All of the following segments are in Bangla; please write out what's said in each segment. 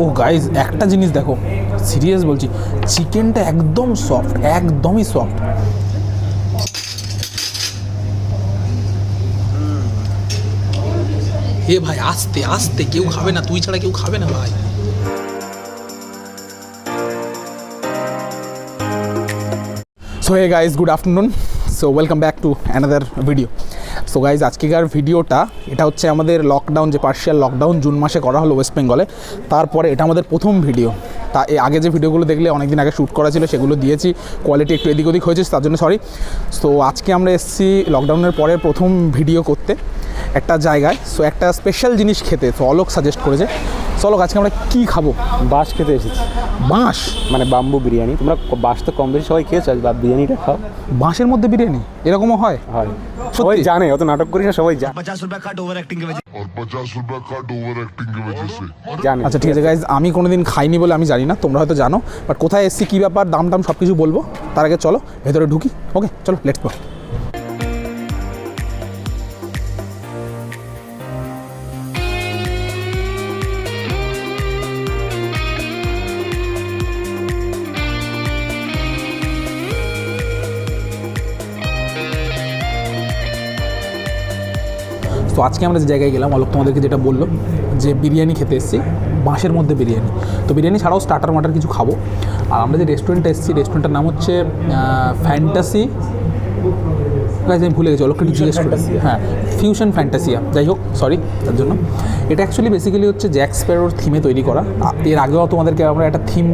ও গাইজ একটা জিনিস দেখো, সিরিয়াস বলছি, চিকেনটা একদম সফট, একদমই সফট। এ ভাই আস্তে আস্তে, কেউ খাবে না, তুই ছাড়া কেউ খাবে না ভাই। So hey guys, good afternoon. So welcome back to another video. So guys, আজকেকার ভিডিওটা এটা হচ্ছে আমাদের লকডাউন, যে পার্শিয়াল লকডাউন জুন মাসে করা হলো ওয়েস্ট বেঙ্গলে, তারপরে এটা আমাদের প্রথম ভিডিও। তা আগে যে ভিডিওগুলো দেখলে অনেক দিন আগে শ্যুট করা ছিল, সেগুলো দিয়েছি, কোয়ালিটি একটু এদিক ওদিক হয়েছে, তার জন্য সরি। সো আজকে আমরা এসেছি লকডাউনের পরে প্রথম ভিডিও করতে একটা জায়গায়। সো একটা স্পেশাল জিনিস খেতে, তো অলোক সাজেস্ট করেছে। চলো আজকে আমরা কী খাবো? বাঁশ খেতে এসেছি। বাঁশ মানে বাম্বু বিরিয়ানি। তোমরা বাঁশ তো কম বেশি সবাই খেয়েছো, বা বিরিয়ানিটা খাও। বাঁশের মধ্যে বিরিয়ানি এরকমও হয়? হয়, সবাই জানে, অত নাটক করিস না, সবাই জানে। 50 रुपए कट ओवर एक्टिंग के वजह से জানে। আচ্ছা ঠিক আছে গাইজ, আমি কোনোদিন খাইনি বলে আমি জানি না, তোমরা হয়তো জানো। বাট কোথায় এসেছি, কী ব্যাপার, দাম টাম সব কিছু বলবো। তার আগে চলো ভেতরে ঢুকি। ওকে চলো, লেটস গো। তো আজকে আমরা যে জায়গায় গেলাম, অলোক তোমাদেরকে যেটা বললো যে বিরিয়ানি খেতে এসেছি, বাঁশের মধ্যে বিরিয়ানি। তো বিরিয়ানি ছাড়াও স্টার্টার মাটার কিছু খাবো। আর আমরা যে রেস্টুরেন্টে এসেছি, রেস্টুরেন্টের নাম হচ্ছে ফ্যান্টাসি। আমি ভুলে গেছি, অলোককে জিজ্ঞেস করি। হ্যাঁ, ফিউশন ফ্যান্টাসিয়া, যাই হোক, সরি তার জন্য। এটা অ্যাকচুয়ালি বেসিক্যালি হচ্ছে জ্যাক স্প্যারোর থিমে তৈরি করা। এর আগেও তোমাদেরকে আমরা একটা থিম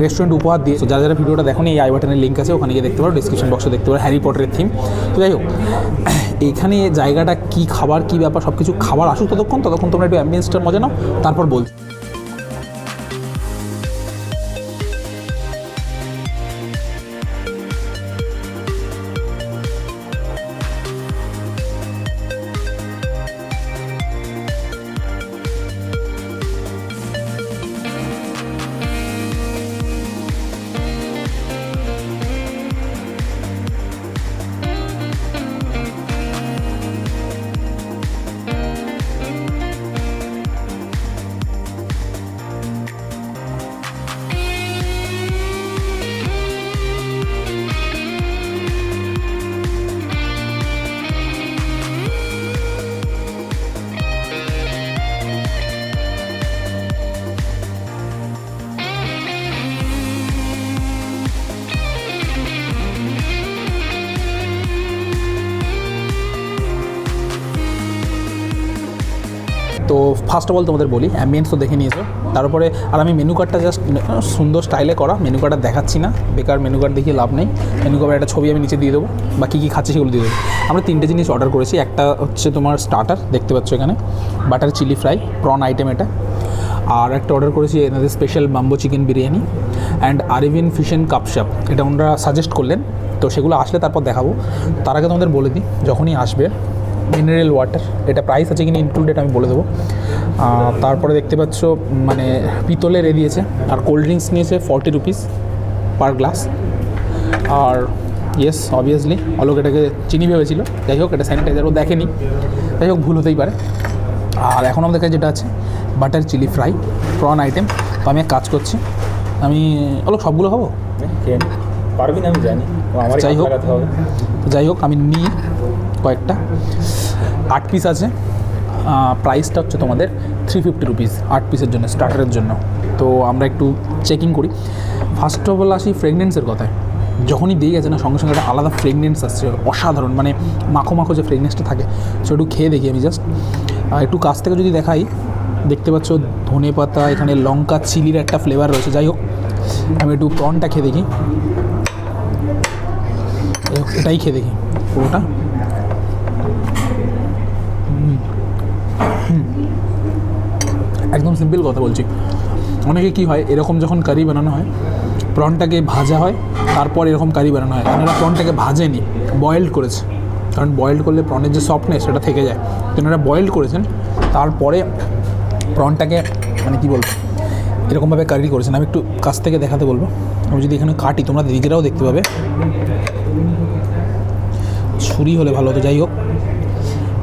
রেস্টুরেন্ট উপহার দিয়েছি। যারা যারা ভিডিওটা দেখোনি, এই আই বাটনের লিঙ্ক আছে, ওখানে গিয়ে দেখতে পারো, ডিসক্রিপশন বক্সে দেখতে পারো, হ্যারি পটারের থিম। তো যাই হোক, এইখানে জায়গাটা কী খাবার, কী ব্যাপার, সব কিছু খাবার আসুক ততক্ষণ তোমরা একটু অ্যাম্বিয়েন্সটার মজা নাও, তারপর বলছি। তো ফার্স্ট অফ অল তোমাদের বলি, অ্যাম্বিয়েন্স তো দেখে নিয়েছো, তারপরে আর আমি মেনু কার্ডটা জাস্ট সুন্দর স্টাইলে করা, মেনু কার্ডটা দেখাচ্ছি না, বেকার মেনু কার্ড দেখিয়ে লাভ নেই। মেনু কার্ডের একটা ছবি আমি নিচে দিয়ে দেবো, বা কী কী খাচ্ছি সেগুলো দিয়ে দেবো। আমরা তিনটে জিনিস অর্ডার করেছি। একটা হচ্ছে তোমার স্টার্টার, দেখতে পাচ্ছ এখানে, butter chilli fry, prawn item এটা। আর একটা অর্ডার করেছি এনাদের special bamboo chicken biryani and আরিভিন ফিশন কাপশাপ, এটা ওনারা সাজেস্ট করলেন। তো সেগুলো আসলে তারপর দেখাবো। তার আগে তোমাদের বলে দিই, যখনই আসবে মিনারেল ওয়াটার, এটা প্রাইস আছে কিনা ইনক্লুডেড আমি বলে দেবো। তারপরে দেখতে পাচ্ছ মানে পিতলের দিয়েছে, আর কোল্ড ড্রিঙ্কস নিয়েছে 40 রুপিস পার গ্লাস। আর ইয়েস, অবভিয়াসলি অলোক এটাকে চিনি ভেবেছিল, যাই হোক এটা স্যানিটাইজারও দেখেনি, যাই হোক ভুল হতেই পারে। আর এখন আমাদের কাছে যেটা আছে butter chilli fry, prawn item. তো আমি এক কাজ করছি, আমি অলোক সবগুলো খাবো, পারবি না আমি জানি, যাই হোক আমি নিই কয়েকটা। 8 পিস আছে, প্রাইসটা হচ্ছে তোমাদের 350 রুপিস 8 পিসের জন্য, স্টার্টারের জন্য। তো আমরা একটু চেকিং করি। ফার্স্ট অফ অল আসি ফ্রেগনেন্সের কথায়। যখনই দিয়ে গেছে না, সঙ্গে সঙ্গে একটা আলাদা ফ্রেগনেন্স আসছে, অসাধারণ, মানে মাখো মাখো যে ফ্রেগনেন্সটা থাকে, সে একটু খেয়ে দেখি আমি জাস্ট। একটু কাছ থেকে যদি দেখাই, দেখতে পাচ্ছ ধনে পাতা, এখানে লঙ্কা চিলির একটা ফ্লেভার রয়েছে। যাই হোক, আমি একটু প্রনটা খেয়ে দেখি, এটাই খেয়ে দেখি পুরোটা। একদম সিম্পল কথা বলছি। অনেকে কী হয়, এরকম যখন কারি বানানো হয়, প্রনটাকে ভাজা হয়, তারপর এরকম কারি বানানো হয়। এনারা প্রনটাকে ভাজেনি, বয়েলড করেছে, কারণ বয়েলড করলে প্রনের যে সফটনেস সেটা থেকে যায়। তো এনারা বয়েলড করেছেন, তারপরে প্রনটাকে মানে কী বলবো, এরকমভাবে কারি করেছেন। আমি একটু কাছ থেকে দেখাতে বলবো। আমি যদি এখানে কাটি, তোমরা নিজেরাও দেখতে পাবে, ছুরি হলে ভালো হতো। যাই হোক,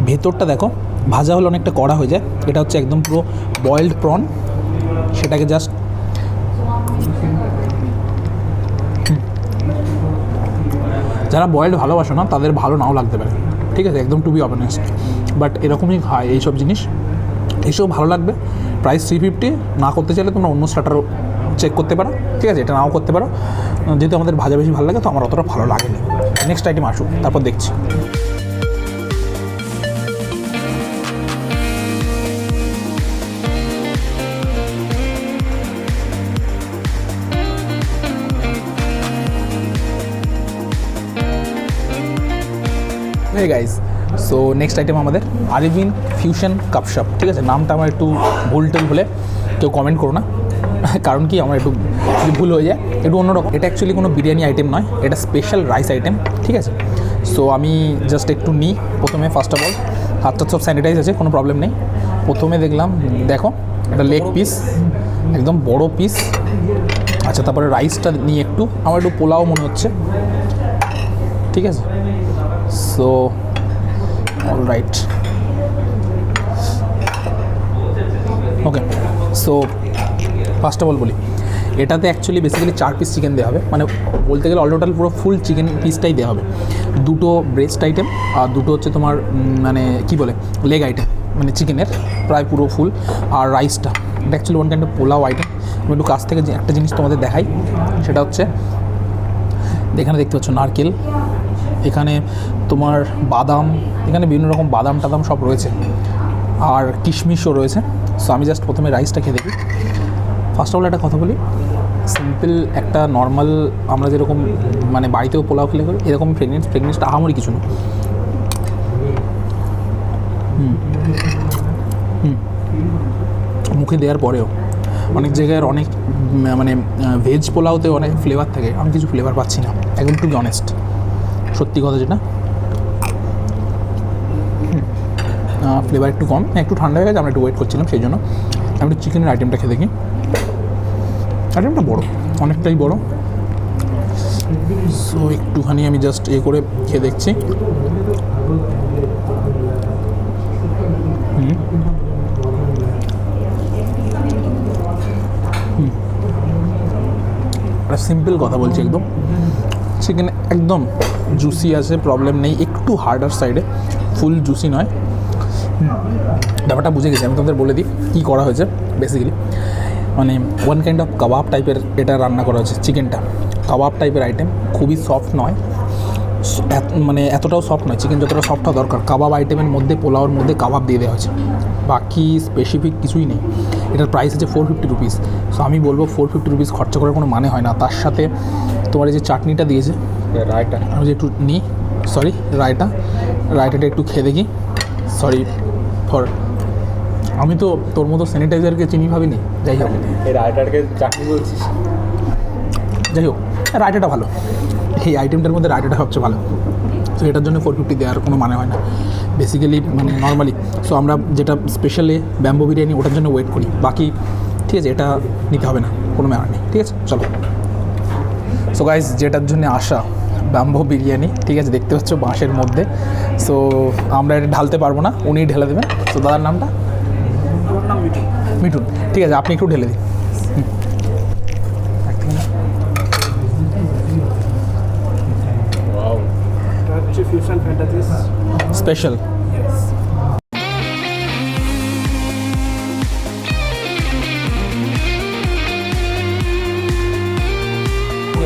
ভেতরটা দেখো, ভাজা হলে অনেকটা কড়া হয়ে যায়, এটা হচ্ছে একদম পুরো বয়েলড প্রন, এটাকে জাস্ট যারা বয়েলড ভালোবাসো না তাদের ভালো নাও লাগতে পারে, ঠিক আছে, একদম টু বি অনেস্ট, বাট এরকমই খায় এইসব জিনিস, এইসব ভালো লাগবে। প্রাইস 350, না করতে চাইলে তোমরা অন্য স্টার্টারও চেক করতে পারো, ঠিক আছে, এটা নাও করতে পারো। যেহেতু আমাদের ভাজা বেশি ভালো লাগে তো আমার অতটা ভালো লাগেনি। নেক্সট আইটেম আসুক, তারপর দেখছি। Hey guys, so next item আমাদের আরিবিন ফিউশন কাপ শপ, ঠিক আছে। নামটা আমার একটু ভুল টুল হলে কেউ কমেন্ট করো না, কারণ কি আমার একটু ভুল হয়ে যায়, একটু অন্যরকম। এটা অ্যাকচুয়ালি কোনো বিরিয়ানি আইটেম নয়, এটা স্পেশাল রাইস আইটেম, ঠিক আছে। সো আমি জাস্ট একটু নিই প্রথমে। ফার্স্ট অফ অল হাতটা সব স্যানিটাইজ আছে, কোনো প্রবলেম নেই। প্রথমে দেখলাম, দেখো এটা লেগ পিস, একদম বড় পিস। আচ্ছা, তারপরে রাইসটা নিয়ে একটু, আমার একটু পোলাও মনে হচ্ছে, ঠিক আছে। So all right, okay. So first of all বলি, এটাতে অ্যাকচুয়ালি বেসিক্যালি 4 পিস চিকেন দেওয়া হবে, মানে বলতে গেলে অল টোটাল পুরো ফুল চিকেন পিসটাই দেওয়া হবে। 2টো ব্রেস্ট আইটেম আর 2টো হচ্ছে তোমার মানে কী বলে লেগ আইটেম, মানে চিকেনের প্রায় পুরো ফুল। আর রাইসটা এটা actually one kind of pulao item. আমি একটু কাছ থেকে যে একটা জিনিস তোমাদের দেখাই, সেটা হচ্ছে এখানে দেখতে পাচ্ছ নারকেল, এখানে তোমার বাদাম, এখানে বিভিন্ন রকম বাদাম টাদাম সব রয়েছে, আর কিশমিশও রয়েছে। সো আমি জাস্ট প্রথমে রাইসটা খেয়ে দেখি। ফার্স্ট অফ অল একটা কথা বলি, সিম্পল একটা নর্মাল আমরা যেরকম মানে বাড়িতেও পোলাও খেলে করি, এরকম ফ্রেগনেন্সটা আহামরি কিছু না। মুখে দেওয়ার পরেও অনেক জায়গায় অনেক মানে ভেজ পোলাওতে অনেক ফ্লেভার থাকে, আমি কিছু ফ্লেভার পাচ্ছি না, একদম টু বি অনেস্ট, সত্যি কথা যেটা। ফ্লেভার একটু কম, একটু ঠান্ডা হয়ে গেছে, আমরা একটু ওয়েট করছিলাম, সেই জন্য আমি একটু চিকেনের আইটেমটা খেয়ে দেখি। আইটেমটা বড়ো, অনেকটাই বড়ো। সো একটুখানি আমি জাস্ট করে খেয়ে দেখছি। একটা সিম্পল কথা বলছি, একদম চিকেন একদম জুসি আছে, প্রবলেম নেই, একটু হার্ডার সাইডে, ফুল জুসি নয়। ব্যাপারটা বুঝে গেছি, আমি তোমাদের বলে দিই কী করা হয়েছে। বেসিক্যালি মানে ওয়ান কাইন্ড অফ কাবাব টাইপের এটা রান্না করা হয়েছে, চিকেনটা কাবাব টাইপের আইটেম, খুবই সফট নয়, মানে এতটাও সফট নয়, চিকেন যতটা সফট হওয়া দরকার কাবাব আইটেমের মধ্যে, পোলাওর মধ্যে কাবাব দিয়ে দেওয়া হয়েছে, বাকি স্পেসিফিক কিছুই নেই। এটার প্রাইস আছে 450 রুপিস। সো আমি বলবো 450 রুপিস খরচা করার কোনো মানে হয় না। তার সাথে তোমার এই যে চাটনিটা দিয়েছে, রায়টা আমি যে একটু নিই, সরি রায়টাটা একটু খেয়ে দেখি। সরি ফর, আমি তো তোর মতো স্যানিটাইজারকে চিনি ভাবিনি। যাই হোক, এই রায়টাকে চাটনি বলছিস, যাই হোক রায়টাটা ভালো, এই আইটেমটার মধ্যে রায়টাটা সবচেয়ে ভালো। সো এটার জন্য 450 দেওয়ার কোনো মানে হয় না বেসিক্যালি, মানে নর্মালি। সো আমরা যেটা স্পেশালি ব্যাম্বো বিরিয়ানি ওটার জন্য ওয়েট করি, বাকি ঠিক আছে, এটা নিতে হবে না, কোনো ব্যাপার নেই, ঠিক আছে। চলো, সো গাইস যেটার জন্য আসা ব্যাম্বো বিরিয়ানি, ঠিক আছে, দেখতে পাচ্ছ বাঁশের মধ্যে। সো আমরা এটা ঢালতে পারবো না, উনি ঢেলে দেবেন। সো দাদার নামটা? মিঠুন, ঠিক আছে, আপনি একটু ঢেলে দিন। Fushion Fantasea special.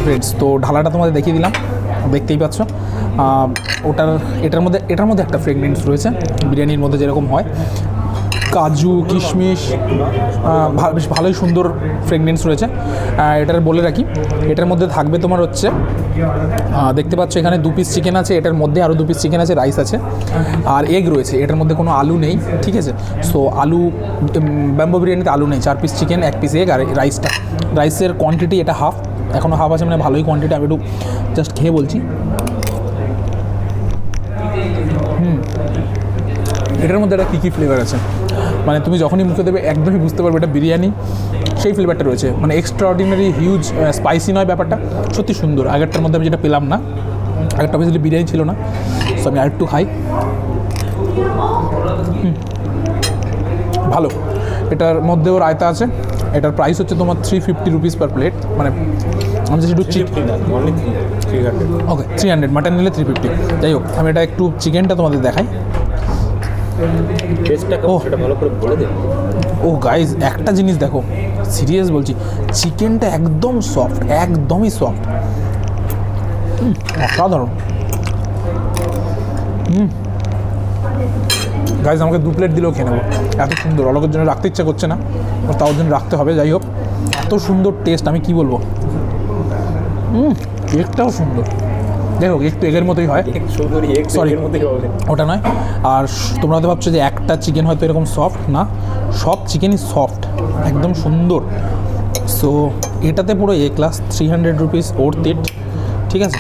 ফ্রেন্ডস, তো ঢালাটা তোমাদের দেখিয়ে দিলাম, দেখতেই পাচ্ছ। এটার মধ্যে একটা ফ্রেগনেন্স রয়েছে বিরিয়ানির মধ্যে যেরকম হয়, কাজু কিশমিশ, বেশ ভালোই সুন্দর ফ্রেগনেন্স রয়েছে। এটার বলে রাখি, এটার মধ্যে থাকবে তোমার হচ্ছে, দেখতে পাচ্ছ এখানে 2 পিস চিকেন আছে, এটার মধ্যে আরও 2 পিস চিকেন আছে, রাইস আছে, আর এগ রয়েছে। এটার মধ্যে কোনো আলু নেই, ঠিক আছে। সো আলু ব্যাম্বো বিরিয়ানিতে আলু নেই, 4 পিস চিকেন, 1 পিস এগ, আর রাইসের কোয়ান্টিটি এটা হাফ, এখনও হাফ আছে, মানে ভালোই কোয়ান্টিটি। আমি একটু জাস্ট খেয়ে বলছি। এটার মধ্যে একটা কী ফ্লেভার আছে, মানে তুমি যখনই মুখে দেবে একদমই বুঝতে পারবে এটা বিরিয়ানি, সেই ফ্লেভারটা রয়েছে, মানে এক্সট্রাঅর্ডিনারি হিউজ, স্পাইসি নয়, ব্যাপারটা সত্যি সুন্দর। আগেরটার মধ্যে আমি যেটা পেলাম না, আগেরটা বেসিক্যালি বিরিয়ানি ছিল না। সো আমি আরেকটু খাই। ভালো, এটার মধ্যেও রায়তা আছে, এটার প্রাইস হচ্ছে তোমার 350 রুপিস পার প্লেট, মানে আমি যেটা একটু অনলি 300। ওকে 300, মাটন নিলে 350। যাই হোক, আমি এটা একটু চিকেনটা তোমাদের দেখাই। টেস্টটা সেটা ভালো করে বলে দে। ও গাইজ, একটা জিনিস দেখো, সিরিয়াস বলছি, চিকেনটা একদম সফট, একদমই সফট, অসাধারণ। গাইজ আমাকে 2 প্লেট দিলেও খেয়ে নেবো, এত সুন্দর। অলোকের জন্য রাখতে ইচ্ছা করছে না, তার জন্য রাখতে হবে। যাই হোক, এত সুন্দর টেস্ট, আমি কি বলবো। কেকটাও সুন্দর, যাই হোক একটু এগের মতোই হয়, সরি ওটা নয়। আর তোমরা তো ভাবছো যে একটা চিকেন হয়তো এরকম সফট, না, সব চিকেনই সফট, একদম সুন্দর। সো এটাতে পুরো এ ক্লাস, 300 রুপিস ওর্থ ইট, ঠিক আছে।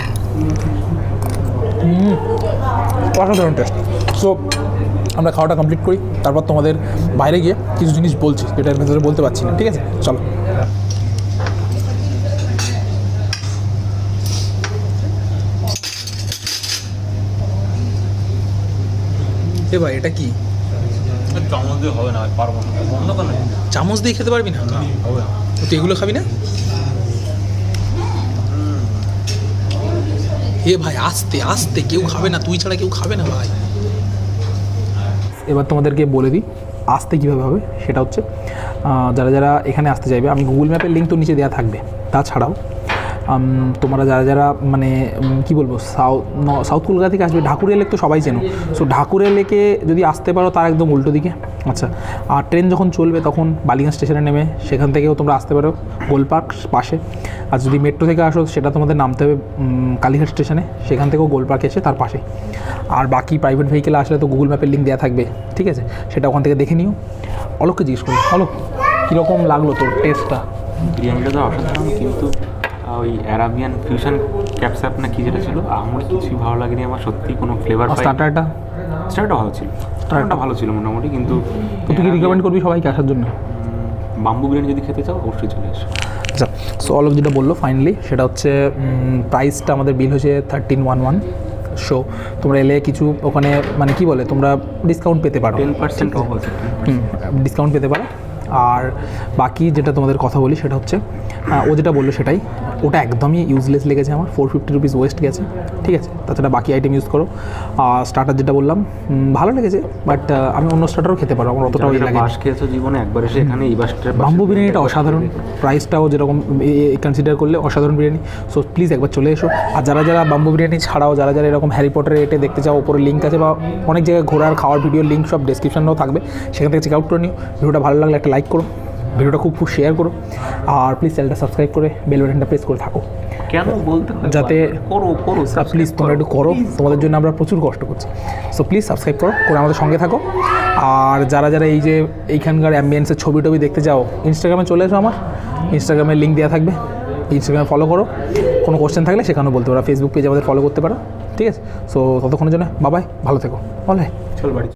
অসাধারণ টেস্ট। সো আমরা খাওয়াটা কমপ্লিট করি, তারপর তোমাদের বাইরে গিয়ে কিছু জিনিস বলছি যেটার ভেতরে বলতে পারছি না, ঠিক আছে, চলো। এ ভাই, এটা কি? চামচ দিয়ে হবে না, পারবো না, বন্ধ কেন? চামচ দিয়ে খেতে পারবি না? হবে। তুই এগুলো খাবি না? এ ভাই, আস্তে আস্তে, কেউ খাবে না, তুই ছাড়া কেউ খাবে না ভাই। এবার তোমাদেরকে বলে দিই আসতে কীভাবে হবে। সেটা হচ্ছে যারা যারা এখানে আসতে চাইবে, আমি গুগল ম্যাপের লিঙ্ক তো নিচে দেওয়া থাকবে, তাছাড়াও তোমরা যারা যারা মানে কি বলবো, সাউথ কলকাতা থেকে আসবে, ঢাকুরিয়া লেক তো সবাই চেনো। সো ঢাকুরিয়া লেকে যদি আসতে পারো, তার একদম উল্টো দিকে, আচ্ছা। আর ট্রেন যখন চলবে তখন বালিগঞ্জ স্টেশনে নেমে সেখান থেকেও তোমরা আসতে পারো গোলপার্ক পাশে। আর যদি মেট্রো থেকে আসো, সেটা তোমাদের নামতে হবে কালীঘাট স্টেশনে, সেখান থেকেও গোলপার্ক এসে তার পাশে। আর বাকি প্রাইভেট ভেহিকেল আসলে তো গুগল ম্যাপের লিঙ্ক দেওয়া থাকবে, ঠিক আছে, সেটা ওখান থেকে দেখে নিও। অলোককে জিজ্ঞেস করি, অলোক কীরকম লাগলো তোর টেস্টটা? বিরিয়ানিটা তো অসাধারণ, কিন্তু ওই অ্যারাবিয়ান ফিউশন ক্যাপসাপ না কি যেটা ছিল, আমার কিছুই ভালো লাগেনি। আমার সত্যি কোনো ফ্লেভার পাই। স্টার্টারটা ভালো ছিল, স্টার্টারটা ভালো ছিল মোটামুটি, কিন্তু তুই কি রিকমেন্ড করবি সবাইকে আসার জন্য? বাম্বু বিরিয়ানি যদি খেতে চাও অবশ্যই চলে এসো। আচ্ছা, সো অলোক যেটা বললো ফাইনালি, সেটা হচ্ছে প্রাইসটা আমাদের বিল হয়েছে 1311। সো তোমরা এলে কিছু ওখানে মানে কি বলে, তোমরা ডিসকাউন্ট পেতে পারো, 10% অফ আছে। ডিসকাউন্ট পেতে পারো। আর বাকি যেটা তোমাদের কথা বলি, সেটা হচ্ছে ও যেটা বললো সেটাই, ওটা একদমই ইউজলেস লেগেছে আমার, 450 রুপিস ওয়েস্ট গেছে, ঠিক আছে। তাছাড়া বাকি আইটেম ইউজ করো। স্টার্টার যেটা বললাম ভালো লেগেছে, বাট আমি অন্য স্টার্টারও খেতে পারো, আমার অতটাও লাগে। বাস খেয়েছো জীবনে একবার এসে এখানে এই বাসটার বাম্বু বিরিয়ানিটা অসাধারণ, প্রাইসটাও যেরকম কনসিডার করলে অসাধারণ বিরিয়ানি। সো প্লিজ একবার চলে এসো। আর যারা যারা বাম্বু বিরিয়ানি ছাড়াও যারা যারা এরকম হ্যারি পটারের এটে দেখতে চাও, ওপরে লিঙ্ক আছে, বা অনেক জায়গায় ঘোরার খাওয়ার ভিডিওর লিঙ্ক সব ডেসক্রিপশনেও থাকবে, সেখান থেকে চেক আউট করে নিও। ভিডিওটা ভালো লাগলে একটা লাইক করো, ভিডিওটা খুব শেয়ার করো, আর প্লিজ চ্যানেলটা সাবস্ক্রাইব করে বেল বাটনটা প্রেস করে থাকো, কেন বলতে যাতে করো প্লিজ তোমরা একটু করো, তোমাদের জন্য আমরা প্রচুর কষ্ট করছি। সো প্লিজ সাবস্ক্রাইব করো, করে আমাদের সঙ্গে থাকো। আর যারা যারা এই যে এইখানকার অ্যাম্বিয়েন্সের ছবি টবি দেখতে চাও, ইনস্টাগ্রামে চলে এসো, আমার ইনস্টাগ্রামের লিঙ্ক দেওয়া থাকবে, ইনস্টাগ্রামে ফলো করো। কোনো কোশ্চেন থাকলে সেখানেও বলতে পারো, ফেসবুক পেজে আমাদের ফলো করতে পারো, ঠিক আছে। সো ততক্ষণের জন্য বাবাই, ভালো থেকো, বলে চল বাড়ি।